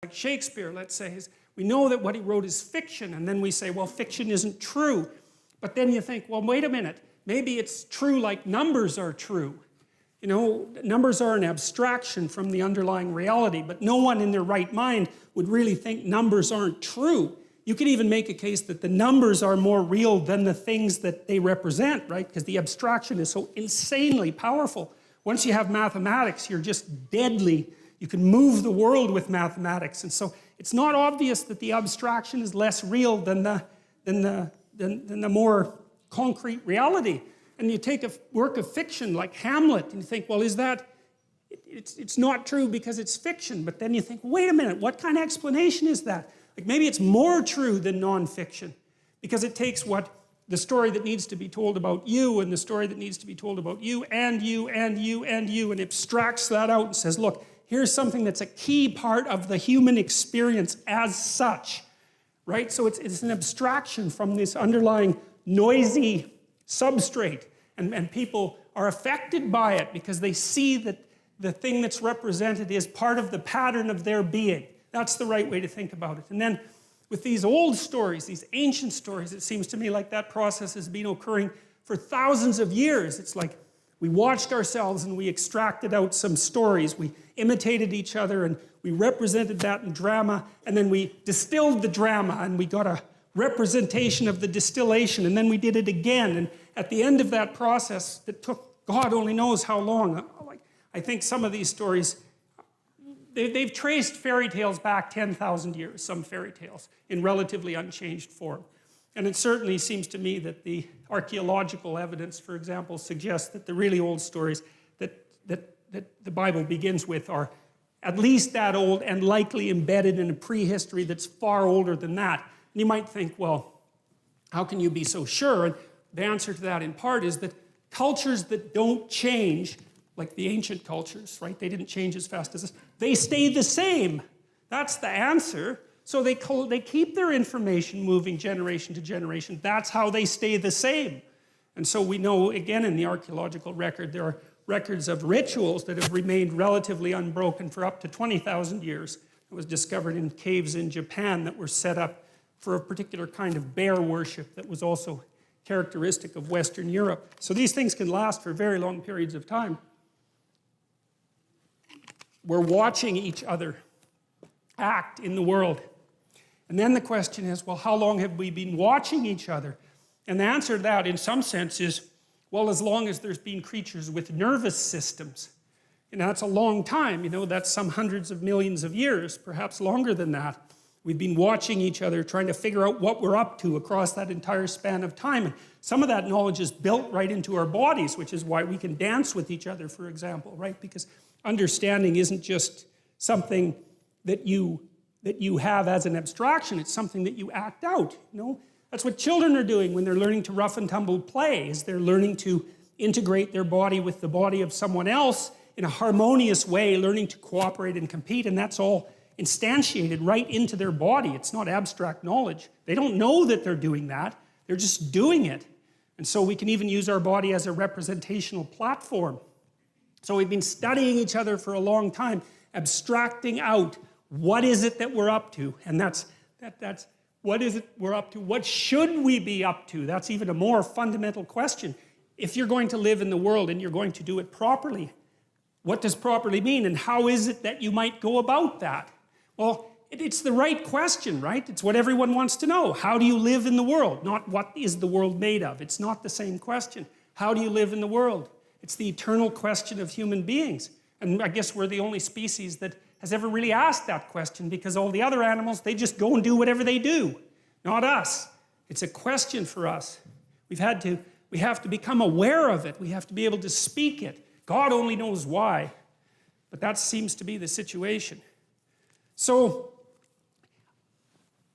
Like Shakespeare, let's say, we know that what he wrote is fiction, and then we say, well, fiction isn't true. But then you think, well, wait a minute, maybe it's true like numbers are true. You know, numbers are an abstraction from the underlying reality, but no one in their right mind would really think numbers aren't true. You could even make a case that the numbers are more real than the things that they represent, right? Because the abstraction is so insanely powerful. Once you have mathematics, you're just deadly. You can move the world with mathematics. And so it's not obvious that the abstraction is less real than the more concrete reality. And you take a work of fiction like Hamlet and you think, well, is that, it's not true because it's fiction. But then you think, wait a minute, what kind of explanation is that? Like maybe it's more true than nonfiction because it takes the story that needs to be told about you and the story that needs to be told about you and you and you and you and abstracts that out and says, look, here's something that's a key part of the human experience as such, right? So it's an abstraction from this underlying noisy substrate, and people are affected by it because they see that the thing that's represented is part of the pattern of their being. That's the right way to think about it. And then with these old stories, these ancient stories, it seems to me like that process has been occurring for thousands of years. It's like we watched ourselves and we extracted out some stories. We imitated each other and we represented that in drama, and then we distilled the drama and we got a representation of the distillation, and then we did it again. And at the end of that process that took God only knows how long, I think some of these stories, they've traced fairy tales back 10,000 years, some fairy tales, in relatively unchanged form. And it certainly seems to me that the archaeological evidence, for example, suggests that the really old stories that the Bible begins with are at least that old and likely embedded in a prehistory that's far older than that. And you might think, well, how can you be so sure? And the answer to that in part is that cultures that don't change, like the ancient cultures, right? They didn't change as fast as us. They stay the same. That's the answer. So they keep their information moving generation to generation. That's how they stay the same. And so we know, again, in the archaeological record, there are records of rituals that have remained relatively unbroken for up to 20,000 years. It was discovered in caves in Japan that were set up for a particular kind of bear worship that was also characteristic of Western Europe. So these things can last for very long periods of time. We're watching each other act in the world. And then the question is, well, how long have we been watching each other? And the answer to that, in some sense, is, well, as long as there's been creatures with nervous systems. And that's a long time, you know, that's some hundreds of millions of years, perhaps longer than that. We've been watching each other, trying to figure out what we're up to across that entire span of time. And some of that knowledge is built right into our bodies, which is why we can dance with each other, for example, right? Because understanding isn't just something that you have as an abstraction, it's something that you act out, you know? That's what children are doing when they're learning to rough and tumble play, is they're learning to integrate their body with the body of someone else in a harmonious way, learning to cooperate and compete, and that's all instantiated right into their body. It's not abstract knowledge. They don't know that they're doing that. They're just doing it. And so we can even use our body as a representational platform. So we've been studying each other for a long time, abstracting out what is it that we're up to. And that's what is it we're up to? What should we be up to? That's even a more fundamental question. If you're going to live in the world and you're going to do it properly, what does properly mean? And how is it that you might go about that? Well, it's the right question, right? It's what everyone wants to know. How do you live in the world? Not what is the world made of. It's not the same question. How do you live in the world? It's the eternal question of human beings. And I guess we're the only species that has ever really asked that question, because all the other animals, they just go and do whatever they do. Not us. It's a question for us. We have to become aware of it. We have to be able to speak it. God only knows why. But that seems to be the situation. So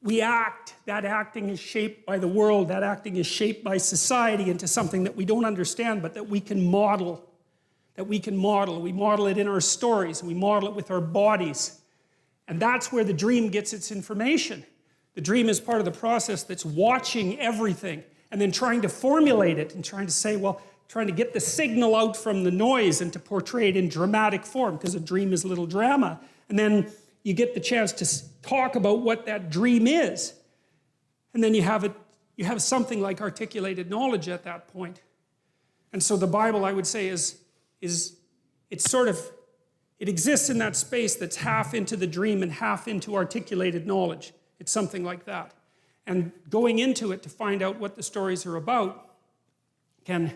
we act, that acting is shaped by the world, that acting is shaped by society into something that we don't understand, but that we can model. We model it in our stories, we model it with our bodies. And that's where the dream gets its information. The dream is part of the process that's watching everything and then trying to formulate it and trying to say, well, trying to get the signal out from the noise and to portray it in dramatic form, because a dream is a little drama. And then you get the chance to talk about what that dream is. And then you have something like articulated knowledge at that point. And so the Bible, I would say, it exists in that space that's half into the dream and half into articulated knowledge. It's something like that. And going into it to find out what the stories are about it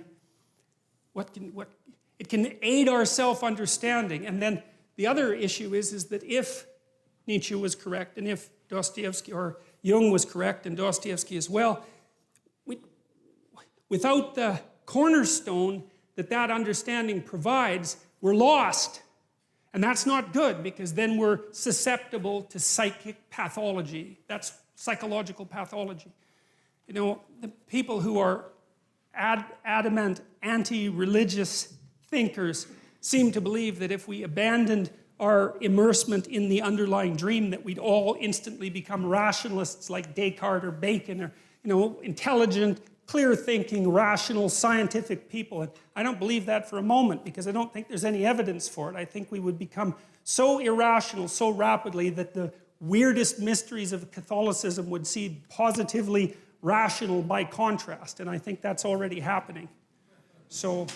can aid our self-understanding. And then the other issue is that if Nietzsche was correct, and if Dostoevsky or Jung was correct, and Dostoevsky as well, without the cornerstone that understanding provides, we're lost. And that's not good, because then we're susceptible to psychic pathology. That's psychological pathology. You know, the people who are adamant anti-religious thinkers seem to believe that if we abandoned our immersement in the underlying dream, that we'd all instantly become rationalists like Descartes or Bacon, or, you know, intelligent, clear-thinking, rational, scientific people. And I don't believe that for a moment, because I don't think there's any evidence for it. I think we would become so irrational so rapidly that the weirdest mysteries of Catholicism would seem positively rational by contrast. And I think that's already happening. So